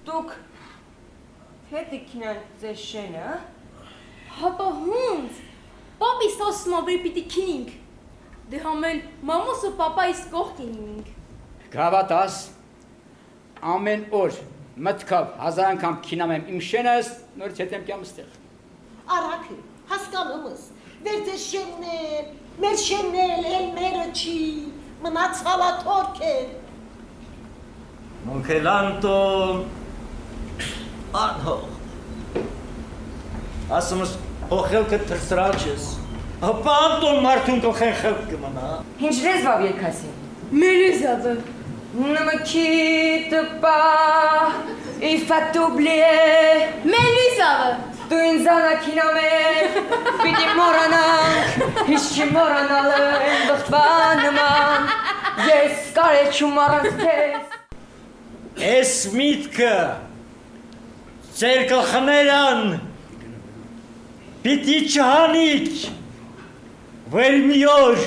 Դուք հետի քինան ձեր շենը։ Հապա հունց, պապիս ասում ավեր պիտի քինինք, դե համել մամուս ու պապայիս կողքին ինինք։ Գավատաս, ամեն օր մտքավ 1000 անգամ քինամ եմ իմ շենս, նորից հետ եմ կյամ ստեղ։ Արաքը, հասկանում ես, վեր ձեր շեններ, մեր շեննել, էլ մերը չի, մնաց հավաթորք է։ Մոնքել Անտոն, անհող, ասում ես հոխելքը թրսրաչ ես, հապա Անտոն մարդուն կողեն խելք կմնա։ Հինչ լեզվավ երկասի։ Մելիզավը։ Նմքի տպա, իվատ ուբլիե։ Մելիզավը։ Դու ինձանա քինամ էր, պիտի մորանանք, հիշի մորանալը են բղթվա նման, ես կարեչում առանց կեզ։ Ես միտքը, ծեր կլխներան, պիտի չհանիք, վեր մի օր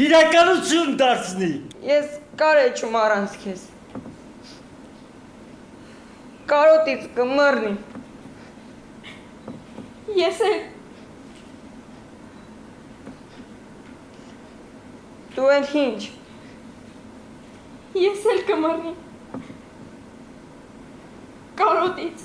իրականություն դարձնի։ Ես կարեչում առանց կեզ։ Կարոտից կմռնի։ Ես էլ։ Դու են հինչ։ Ես էլ կմռնի։ Կարոտից։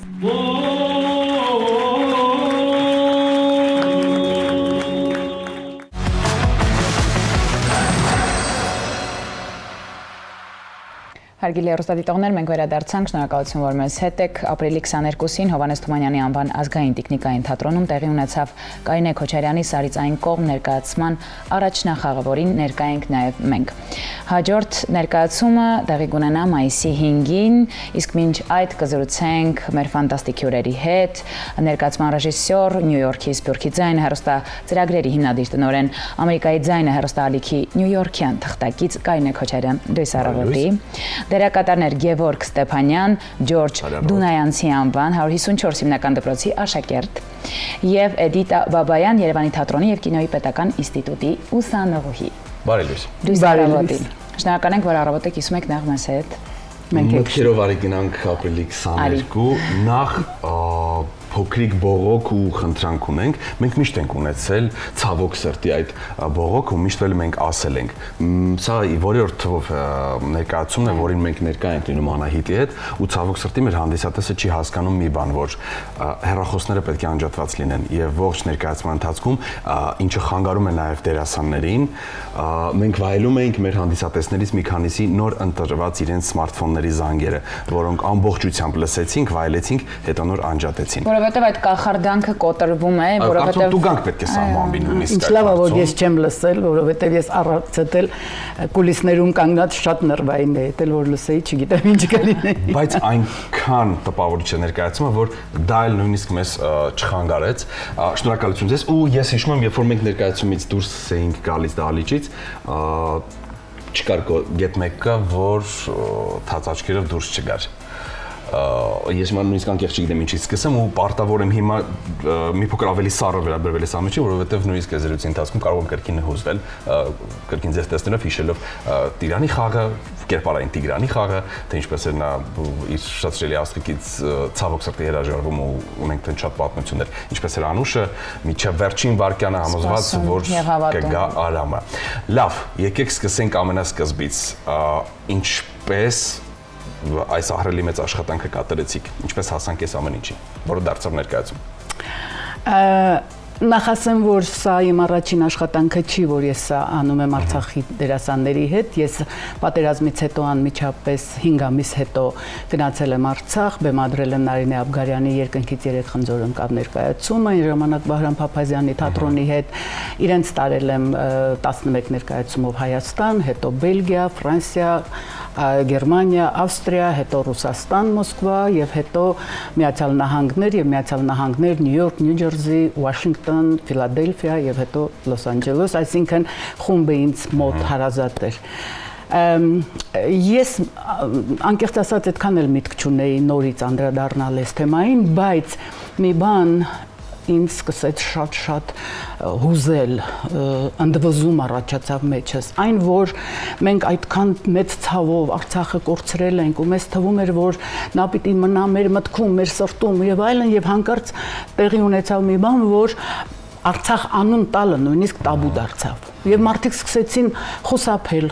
Հարգելի հեռուստադիտողներ, մենք վերադարձանք, շնորհակալություն, որ մեզ հետ եք։ Ապրիլի 22-ին Հովհաննես Թումանյանի անվան ազգային տիկնիկային թատրոնում տեղի ունեցավ Կարինե Քոչարյանի Սարիցային կողմ ներկայացման առաջնախաղը, որին ներկա ենք նաև մենք։ Հաջորդ ներկայացումը տեղի կունենա մայիսի 5-ին, իսկ մինչ այդ կզրուցենք մեր ֆանտաստիկ հյուրերի հետ, ներկայացման ռեժիսոր, Նյու Յորքի Սփյուռքի ձայնը հեռուստածրագրերի հիմնադիր տնօրեն, Ամերիկայի ձայնը հեռուստաալիքի նյույորքյան թղթակից Կարինե Քոչարյան, լույս առավոտի, դերակատարներ Գևորգ Ստեփանյան, Ջորջ Դունայանցի անվան 154 հիմնական դպրոցի աշակերտ եւ Էդիտա Բաբայան, Երևանի թատրոնի եւ կինոյի պետական ինստիտուտի ուսանողուհի։ Բարի լույս։ Լույս առավոտի։ Շնորհակալ ենք, որ առավոտը կիսում եք նախ մեզ հետ։ Մտքերով արի գնանք ապրիլի 22, նախ փոքրիկ բողոք ու խնդրանք ունենք, մենք միշտ ենք ունեցել ցավոք սրտի այդ բողոքը ու միշտ էլ մենք ասել ենք, սա որերորդ թվով ներկայացումն է, որին մենք ներկա ենք լինում Անահիտի հետ ու ցավոք սրտի մեր հանդիսատեսը չի հասկանում մի բան, որ հեռախոսները պետք է անջատված լինեն եւ ողջ ներկայացման ընթացքում ինչը խանգարում է նաեւ դերասաններին, մենք վայելում ենք մեր հանդիսատեսներից մի քանիսի նոր ընտրված իրենց սմարթֆոնների զանգերը, որոնք ամբողջությամբ լսեցինք, վայելեցինք, հետո նոր անջատեցին։ Որովհետև այդ կախարդանքը կոտրվում է, որովհետև դու գանք պետք է սահմանվի նույնիսկ։ Ինչ լավ է, որ ես չեմ լսել, որովհետև ես առածել կուլիսներում կանգնած շատ նրվային էի, դել որ լսեի, չգիտեմ ինչ կլինի։ Բայց այնքան տպավորիչ է ներկայացումը, որ դա էլ նույնիսկ մեզ չխանգարեց։ Շնորհակալություն ձեզ ու ես հիշում եմ, երբ որ մենք ներկայացումից դուրս էինք գալիս դահլիճից, չկար գետ մեկը, որ թաց աչքերով դուրս չգար։ Ես հիմա նույնիսկ անկեղծ չգիտեմ ինչից սկսեմ ու պարտավոր եմ հիմա մի փոքր ավելի սառը վերաբերվել այս ամենի, որովհետև նույնիսկ զրույցի ընթացքում կարող եմ կրկին հուզվել, կրկին ձեզ տեսնելով հիշելով Տիգրանի խաղը, կերպարային Տիգրանի խաղը, թե ինչպես էր նա իր շատ սիրելի աստղիկից ցավոք սրտի հրաժարվում ու ունենք թե շատ պատմություններ, ինչպես էր Անուշը, միջև վերջին վարկյանը համոզված, որ կգա Արամը։ Լավ, եկեք սկսենք ամենասկզբից, ինչպես այս ահռելի մեծ աշխատանքը կատարեցիք, ինչպես հասանք այս ամեն ինչի, որը դարձավ ներկայացում։ Նախ ասեմ, որ սա իմ առաջին աշխատանքը չի, որ ես սա անում եմ Արցախի դերասանների հետ։ Ես պատերազմից հետո անմիջապես 5 ամիս հետո գնացել եմ Արցախ, բեմադրել եմ Նարինե Աբգարյանի Երկնքից 3 խնձոր ընկավ ներկայացումը, այն ժամանակ Բահրամ Փափազյանի թատրոնի հետ իրենց տարել եմ 11 ներկայացումով Հայաստան, հետո Բելգիա, Ֆրանսիա, Գերմանիա, Ավստրիա, հետո Ռուսաստան, Մոսկվա եւ հետո Միացյալ Նահանգներ եւ Միացյալ Նահանգներ, Նյու Յորք, Նյու Ջերսի, Վաշինգտոն, Ֆիլադելֆիա եւ հետո Լոս Անջելես, այսինքն խումբը ինձ մոտ հարազատ էր։ Ես անկեղծ ասած այդքան էլ միտք չունեի նորից անդրադառնալ այս թեմային, բայց մի բան ինձ սկսեց շատ հուզել, ընդվզում առաջացավ մեջս։ Այն, որ մենք այդքան մեծ ցավով Արցախը կորցրել ենք ու մեզ թվում էր, որ նա պիտի մնա մեր մտքում, մեր սրտում եւ այլն, եւ հանկարծ տեղի ունեցավ մի բան, որ Արցախ անուն տալը նույնիսկ տաբու դարձավ։ Եվ մարդիկ սկսեցին խուսափել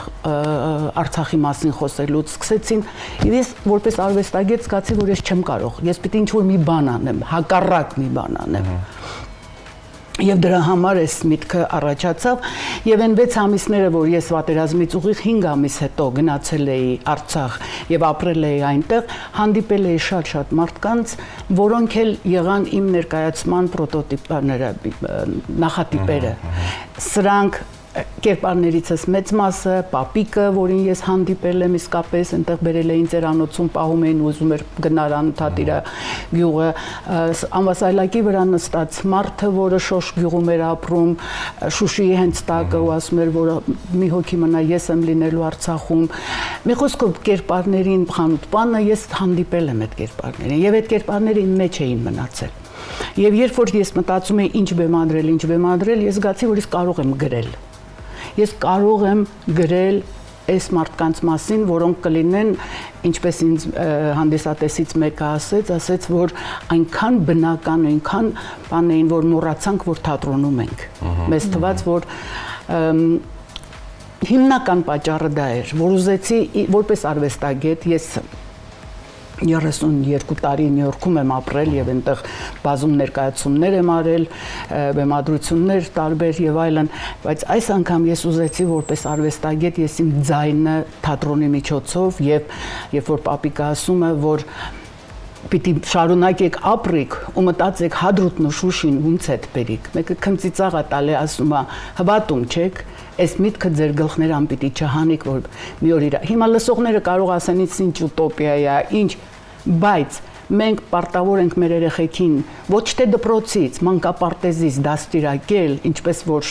Արցախի մասին խոսելուց, սկսեցին, եւ ես որպես արվեստագետ զգացի, որ ես չեմ կարող։ Ես պիտի ինչ-որ մի բան անեմ, հակառակ մի բան անեմ։ Եվ դրա համար էս միտքը առաջացավ եւ այն 6 ամիսները, որ ես պատերազմից ուղիղ 5 ամիս հետո գնացել էի Արցախ եւ ապրել էի այնտեղ, հանդիպել էի շատ մարդկանց, որոնք էլ եղան իմ ներկայացման պրոտոտիպները, նախատիպերը։ Սրանք կերպարներիցս մեծ մասը, պապիկը, որին ես հանդիպել եմ իսկապես, այնտեղ բերել էին ծերանոցում, պահում էին, ուզում էր գնալ Անթատիրա գյուղը, անվասայլակի վրա նստած մարդը, որը Շոշ գյուղում էր ապրում, Շուշիի հենց տակը, ու ասում էր, որ մի հոգի մնա, ես եմ լինելու Արցախում։ Մի խոսքով կերպարներին խանութպանը ես հանդիպել եմ այդ կերպարներին, եւ այդ կերպարները իմ մեջ էին մնացել։ Եվ երբ որ ես մտածում էի ինչ բեմադրել, ես զգացի, որ ես կարող եմ գրել։ Ես կարող եմ գրել այս մարդկանց մասին, որոնք կլինեն, ինչպես ինձ հանդիսատեսից մեկը ասեց, որ այնքան բնական, այնքան բան էին, որ մոռացանք, որ թատրոնում ենք։ Մեզ թվաց, որ հիմնական պատճառը դա էր, որ ուզեցի որպես արվեստագետ ես 32 տարի Նյու Յորքում եմ ապրել եւ այնտեղ բազում ներկայացումներ եմ արել, բեմադրություններ տարբեր եւ այլն, բայց այս անգամ ես ուզեցի որպես արվեստագետ ես իմ ձայնը թատրոնի միջոցով եւ երբ որ պապիկը ասում է, որ պիտի շարունակեք ապրիք ու մտածեք Հադրութն ու Շուշին ոնց է դերիք։ Մեկը քմծիծաղա տալի ասում է, հավատում չեք, այս միտքը ձեր գլխներան պիտի չհանիք, որ մի օր իրա։ Հիմա լսողները կարող ասեն, ինչ ուտոպիա է, ինչ, բայց մենք պարտավոր ենք մեր երեխեքին ոչ թե դպրոցից, մանկապարտեզից դաստիարակել, ինչպես որ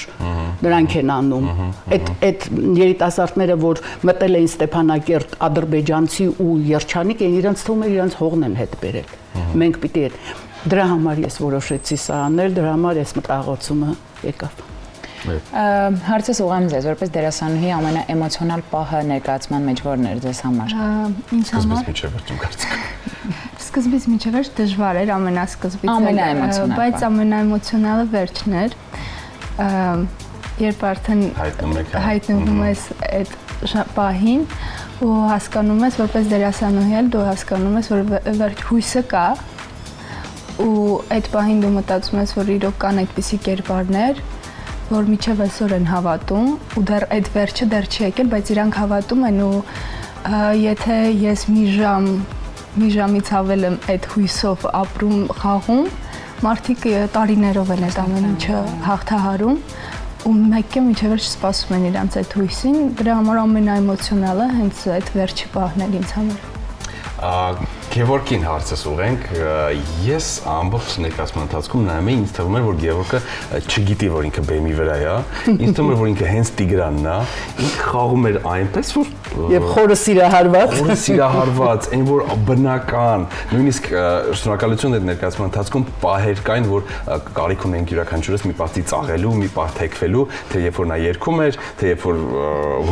նրանք են անում։ Այդ երիտասարդները, որ մտել էին Ստեփանակերտ, ադրբեջանցի ու երջանիկ են, իրենց թվում է իրենց հողն են հետ բերել։ Մենք պիտի դրա համար ես որոշեցի սա անել, դրա համար ես մտահոգությունը եկավ։ Հարցս ուղղեմ ձեզ, որպես դերասանուհի ամենաէմոցիոնալ պահը ներկայացման մեջ որն էր ձեզ համար։ Ինձ համար սկզբից միջև էր դժվար էր, ամենասկզբից, բայց ամենաէմոցիոնալը վերջն էր, երբ արդեն հայտնվում ես այդ պահին ու հասկանում ես, որպես դերասանուհի էլ դու հասկանում ես, որ վերջ հույսը կա ու այդ պահին դու մտածում ես, որ իրոք կան այդպիսի կերպարներ, որ միջև այսօր են հավատում ու դեռ այդ վերջը դեռ չի եկել, բայց իրանք հավատում են ու եթե ես մի ժամից ավել եմ այդ հույսով ապրում, խաղում, մարդիկ տարիներով են այդ ամեն ինչը հաղթահարում ու մեկ է միջև վերջ սպասում են իրանց այդ հույսին, դրա համար ամենաէմոցիոնալը հենց այդ վերջի պահն էր ինձ համար։ Գևորգին հարցս ուղենք, ես ամբողջ ներկայացման ընթացքում նայում էի, ինձ թվում էր, որ Գևորգը չգիտի, որ ինքը բեմի վրա է, ինձ թվում էր, որ ինքը հենց Տիգրանն է, ինքը խաղում էր այնպես, որ եւ խորը սիրահարված, այն որ բնական, նույնիսկ շնորհակալություն այդ ներկայացման ընթացքում պահեր կային, որ կարիք ունենք յուրաքանչյուրս մի պահ ծաղելու, մի պահ թեքվելու, թե երբ որ նա երգում էր, թե երբ որ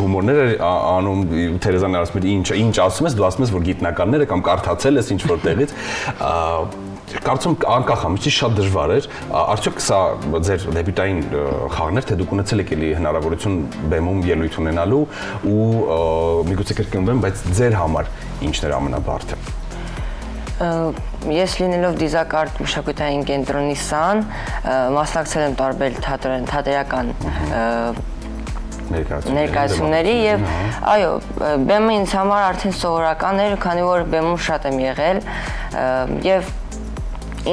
հումորներ էր անում, Թերեզան ասում էր, ինչ ասում ես, դու ասում ես, որ գիտնականները կամ կարդացել ես ինչ որ տեղից, կարծում անկախ ամիջից շատ դժվար էր, արդյոք սա ձեր դեբյուտային խաղն էր, թե դուք ունեցել եք էլի հնարավորություն բեմում ելույթ ունենալու ու միգուցե կրկնվեմ, բայց ձեր համար ինչն էր ամենաբարդը։ Ես լինելով դիզակարտ մշակութային կենտրոնի սան, մասնակցել եմ տարբեր թատերական ներկայացումների եւ այո, բեմը ինձ համար արդեն սովորական էր, քանի որ բեմում շատ եմ եղել եւ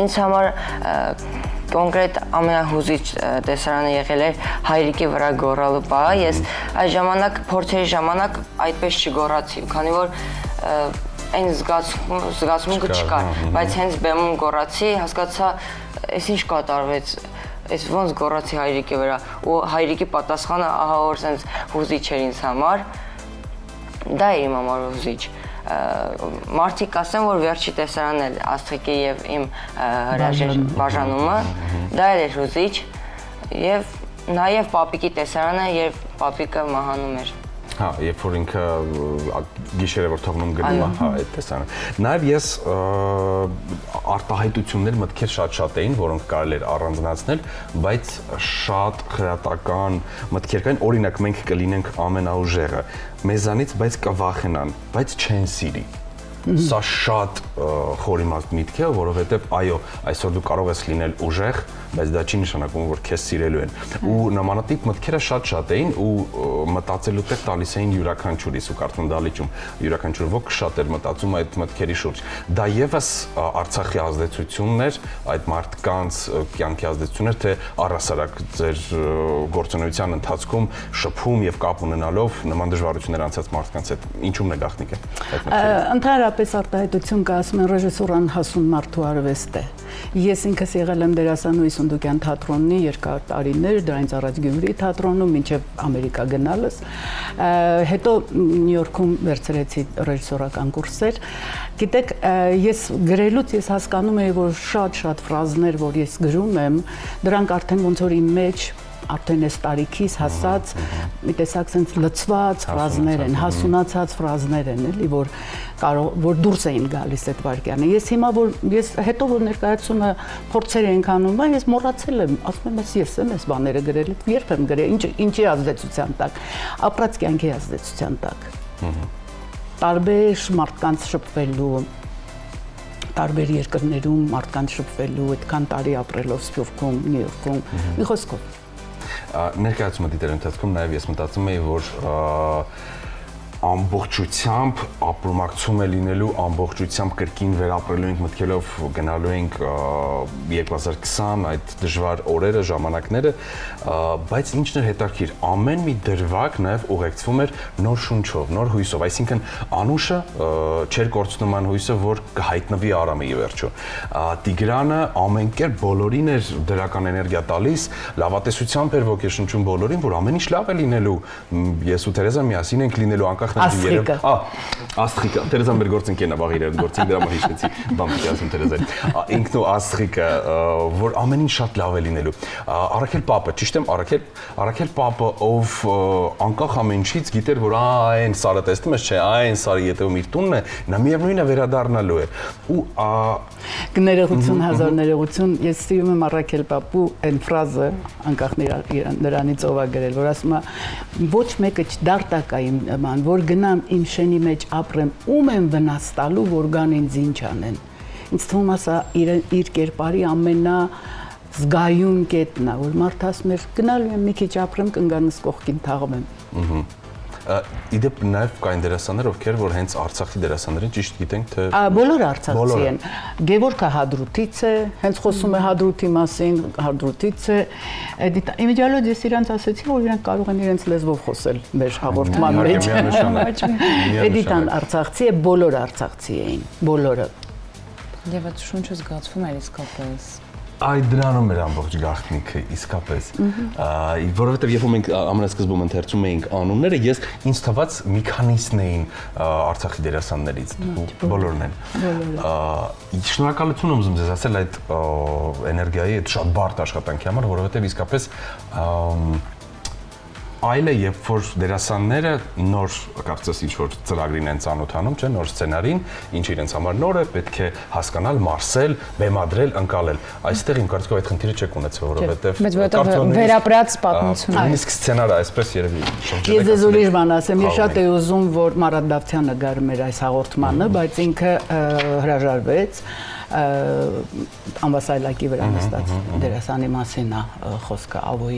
ինձ համար կոնկրետ ամենահուզիչ տեսարանը եղել էր հայրիկի վրա գոռալու պահը, ես այդ ժամանակ փորձերի ժամանակ այդպես չգոռացի, քանի որ այն զգացմունքը չկար, բայց հենց բեմում գոռացի, հասկացա, այս ինչ կատարվեց, այս ոնց գոռացի հայրիկի վրա ու հայրիկի պատասխանը ահա որ sense հուզիչ էր ինձ համար, դա էր իմ համար հուզիչ, մարդիկ ասեն, որ վերջի տեսարանն էլ Աստղիկի եւ իմ հրաժեշտ բաժանումը, դա էր հուզիչ եւ նաեւ պապիկի տեսարանը, երբ պապիկը մահանում էր։ Հա, երբ որ ինքը գիշերը որ թողնում գնում է, հա, այդ տեսանը։ Նաև ես արտահայտություններ մտքեր շատ էին, որոնք կարելի էր առանձնացնել, բայց շատ խրատական մտքեր կային, օրինակ մենք կլինենք ամենաուժեղը, մեզանից բայց կվախենան, բայց չեն սիրի։ Սա շատ խորիմաստ միտք է, որովհետև այո, այսօր դու կարող ես լինել ուժեղ, բայց դա չի նշանակում, որ քեզ սիրելու են։ Ու նմանատիպ մտքերը շատ էին ու մտածելու տեղ տալիս էին յուրաքանչյուրիս ու կարծում դալիճում յուրաքանչյուր ոք շատ էր մտածում այդ մտքերի շուրջ։ Դա եւս Արցախի ազդեցությունն էր, այդ մարդկանց կյանքի ազդեցությունն էր, թե առհասարակ ձեր գործունեության ընթացքում շփում եւ կապ ունենալով նման դժվարություններ անցած մարդկանց հետ ինչու՞մն է գաղտնիքը։ Ընդհանրապես արտահայտություն կա, ասում են ռեժիսորան հասուն մարդու արվեստ է։ Ես ինքս եղել եմ դերասանուհի Սունդուկյան թատրոնի երկար տարիներ, դրանից առաջ Գյումրի թատրոնում, մինչև Ամերիկա գնալս, հետո Նյու Յորքում վերցրեցի ռեժիսորական կուրսեր։ Գիտեք, ես գրելուց ես հասկանում եի, որ շատ ֆրազներ, որ ես գրում եմ, դրանք արդեն ոնց որ իմ մեջ արդեն այս տարիքից հասած մի տեսակ sense լցված ֆրազներ են, հասունացած ֆրազներ են, էլի, որ դուրս էին գալիս այդ վարքյանը։ Ես հիմա որ ես հետո որ ներկայացումը փորձեր ենք անում, ես մոռացել եմ, ասում եմ, ես եմ այս բաները գրել, երբ եմ գրել, ինչի ազդեցության տակ, ապրած կյանքի ազդեցության տակ։ Տարբեր մարդկանց շփվելու, տարբեր երկրներում մարդկանց շփվելու, այդքան տարի ապրելով Սփյուռքում, Նյու Յորքում, մի խոսքով ներկայացումը դիտելու ընթացքում նաև ես մտածում էի, որ ամբողջությամբ ապրումակցում է լինելու, ամբողջությամբ կրկին վերապրելու ենք մտքելով գնալու ենք 2020 այդ դժվար օրերը, ժամանակները, բայց ինչն էր հետաքրքիր, ամեն մի դրվագ նաև ուղեկցվում էր նոր շունչով, նոր հույսով, այսինքն Անուշը չէր կորցնում այն հույսը, որ կհայտնվի Արամի վերջո։ Տիգրանը ամեն կերպ բոլորին էր դրական էներգիա տալիս, լավատեսությամբ էր ոգեշնչում բոլորին, որ ամեն ինչ լավ է լինելու, ես ու Թերեզան միասին ենք լինելու Աստղիկը, Թերեզան մեր գործընկերն է, վաղ իրար գործին դրա համար հիշեցի, բան պիտի ասում Թերեզային։ Ինքն ու Աստղիկը, որ ամեն ինչ շատ լավ է լինելու։ Արաքել պապը, ճիշտ եմ, Արաքել պապը, ով անկախ ամեն ինչից գիտեր, որ այն Սարը տեսնում ես, չէ, այն Սարի ետևում իր տունն է, նա միևնույնն է վերադառնալու է։ Ու ներողություն, հազար ներողություն, ես սիրում եմ Արաքել պապու այն ֆրազը, անկախ նրանից ով է գրել, որ ասում է ոչ մեկը չդարտակա իմ նման, որ գնամ իմ շենի մեջ ապրեմ, ում եմ վնաս տալու, որ գան ինձ ինչ անեն։ Ինձ թվում է սա իր կերպարի ամենազգայուն կետն է, որ մարդ ասում է գնալու եմ մի քիչ ապրեմ, կընկանս կողքին թաղվեմ։ Իդեպ նաև կային դերասաններ, ովքեր որ հենց Արցախի դերասաններին ճիշտ գիտենք, թե բոլորը արցախցի են։ Գևորգը Հադրութից է, հենց խոսում է Հադրութի մասին, Հադրութից է։ Իմիջիալոց ես իրանց ասեցի, որ իրանք կարող են իրենց լեզվով խոսել մեր հաղորդման մեջ։ Էդիտան արցախցի է, բոլորը արցախցի էին, բոլորը։ Եվ այդ շունչը զգացվում էր իսկապես։ Այդ դրանում էր ամբողջ գաղտնիքը իսկապես, որովհետև երբ մենք ամենասկզբում ընթերցում էինք անունները, ես ինձ թվաց մի քանիսն էին Արցախի դերասաններից, բոլորն են։ Շնորհակալություն եմ ուզում ձեզ ասել այդ էներգիայի, այդ շատ բարդ աշխատանքի համար, որովհետև իսկապես այլ է, երբ որ դերասանները նոր կարծես ինչ-որ ծրագրին են ծանոթանում, չէ, նոր սցենարին, ինչը իրենց համար նոր է, պետք է հասկանալ, մարսել, բեմադրել, ընկալել։ Այստեղ իմ կարծիքով այդ խնդիրը չեք ունեցել, որովհետև վերապրած պատմություն։ Նույնիսկ սցենարը այսպես երևի շրջել է։ Ես ձեզ ուրիշ բան ասեմ, ես շատ էի ուզում, որ Մարատ Դավթյանը գար մեր այս հաղորդմանը, բայց ինքը հրաժարվեց ամբասայլակի վրա նստած դերասանի մասին է խոսքը Ավոյի։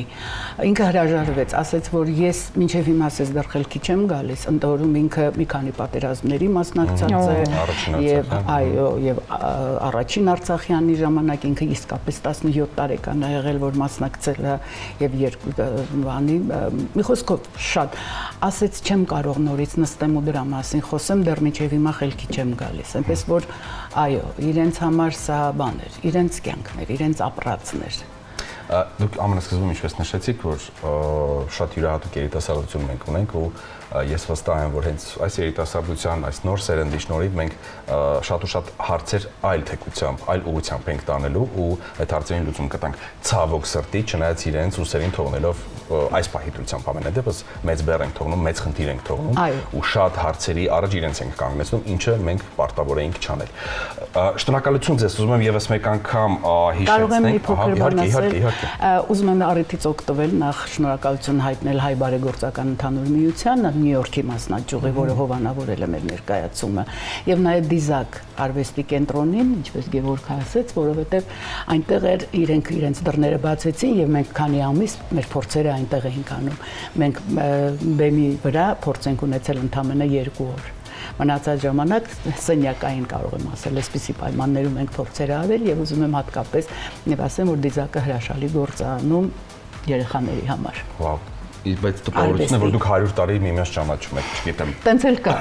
Ինքը հրաժարվեց, ասեց, որ ես մինչև հիմա ասես դեռ խելքի չեմ գալիս, ընտորում ինքը մի քանի պատերազմների մասնակցած է եւ այո, եւ առաջին Արցախյանի ժամանակ ինքը իսկապես 17 տարեկան է եղել, որ մասնակցել է եւ երկու բանի, մի խոսքով շատ ասեց չեմ կարող նորից նստեմ ու դրա մասին խոսեմ, դեռ մինչև հիմա խելքի չեմ գալիս, այնպես որ այո, իրենց համար սա բան էր, իրենց կյանքն էր, իրենց ապրածն էր։ Դուք ամենասկզբում ինչպես նշեցիք, որ շատ յուրահատուկ երիտասարդություն մենք ունենք ու ես վստահ եմ, որ հենց այս երիտասարդության, այս նոր սերնդի շնորհիվ մենք շատ ու շատ հարցեր այլ թեկությամբ, այլ ուղղությամբ ենք տանելու ու այդ հարցերին լուծում կտանք ցավոք սրտի, չնայած իրենց ուսերին թողնելով այս պահի դրությամբ ամենադեպս մեծ բեռ ենք թողնում, մեծ խնդիր ենք թողնում ու շատ հարցերի առաջ իրենց ենք կանգնեցնում, ինչը մենք պարտավոր էինք չանել։ Շնորհակալություն ձեզ, ուզում եմ եւս մեկ անգամ հիշեցնենք, իհարկե, ուզում եմ առիթից օգտվել նախ շնորհակալություն հայտնել Հայ բարեգործական ընդհանուր միությանը, Նյու Յորքի մասնաճյուղի, որը հովանավորել է մեր ներկայացումը, եւ նաեւ Դիզակ արվեստի կենտրոնին, ինչպես Գևորգը ասաց, որովհետեւ այնտեղ էր իրենց դռները բացեցին եւ մենք քանի ամիս մեր փորձերը այնտեղ էինք անում։ Մենք բեմի վրա փորձ ենք ունեցել ընդամենը 2 օր։ Մնացած ժամանակ սենյակային կարող եմ ասել, այսպիսի պայմաններում ենք փորձեր արել եւ ուզում եմ հատկապես եւ ասեմ, որ Դիզակը հրաշալի գործ է անում երեխաների համար։ Վաու, բայց տպավորությունն է, որ դուք 100 տարի միմյանց ճանաչում եք, չգիտեմ։ Տենց էլ կա։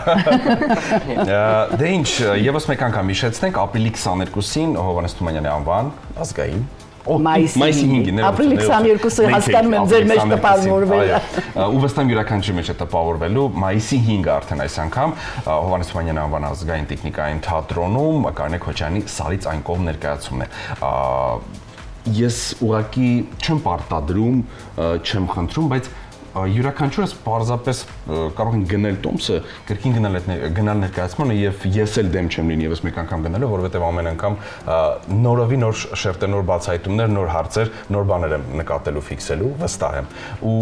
Դե ինչ, եւս մեկ անգամ հիշեցնենք, ապրիլի 22-ին Հովհաննես Թումանյանի անվան ազգային Մայիսի 5-ին, ապրիլի 22-ը հասկանում եմ ձեր մեջ տպավորվել է։ Ու վստահ յուրաքանչյուրի մեջ է տպավորվելու մայիսի 5-ը արդեն այս անգամ Հովհաննես Թումանյանի անվան ազգային տեխնիկային թատրոնում Կարինե Քոչարյանի Սարից այն կողմ ներկայացումն է։ Ես ուղղակի չեմ պարտադրում, չեմ խնդրում, բայց յուրաքանչյուրս պարզապես կարող են գնել տոմսը, կրկին գնալ ներկայացմանը եւ ես էլ դեմ չեմ լինի եւս մեկ անգամ գնալու, որովհետեւ ամեն անգամ նորովի նոր շերտեր, նոր բացահայտումներ, նոր հարցեր, նոր բաներ եմ նկատելու, ֆիքսելու, վստահ եմ։ Ու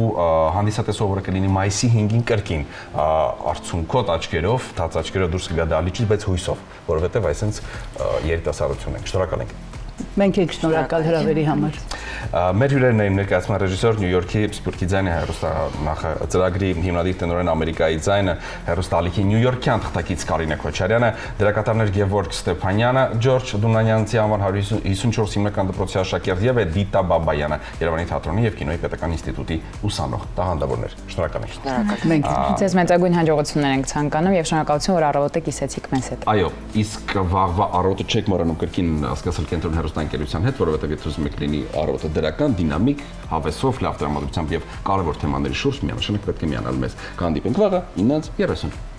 հանդիսատեսը որը կլինի մայիսի 5-ին կրկին արցունքոտ աչքերով, թաց աչքերով դուրս կգա դալիճից, բայց հույսով, որովհետեւ այսպես երիտասարդություն ենք։ Շնորհակալ ենք։ Մենք ենք շնորհակալ հրավերի համար։ Մեր հյուրերն էին ներկայացման ռեժիսոր Նյու Յորքի Սփյուռքի ձայնի ծրագրի հիմնադիր տնօրեն Ամերիկայի ձայնը հեռուստաալիքի Նյու Յորքյան թղթակից Կարինե Քոչարյանը, դերակատարներ Գևորգ Ստեփանյանը, Ջորջ Դունանյանցի անվան 154 հիմնական դպրոցի աշակերտ եւ Էդիտա Բաբայանը, Երևանի թատրոնի եւ կինոյի պետական ինստիտուտի ուսանող, տաղանդավորներ։ Շնորհակալ ենք։ Մենք ձեզ մեծագույն հաջողություններ ենք ցանկանում եւ շնորհակալություն, որ առավոտը կիսեցիք մեզ հետ։ Այո, իսկ վաղվա առավոտը չեք մոռանում կրկին հասկացել կենտրոն հեռուստաընկերության հետ, որովհետեւ եթե ուզում եք լինի առավոտը դրական, դինամիկ, հավեսով, լավ տրամադրությամբ եւ կարևոր թեմաների շուրջ միանշանակ պետք է միանալ մեզ։ Կհանդիպենք վաղը 9:30։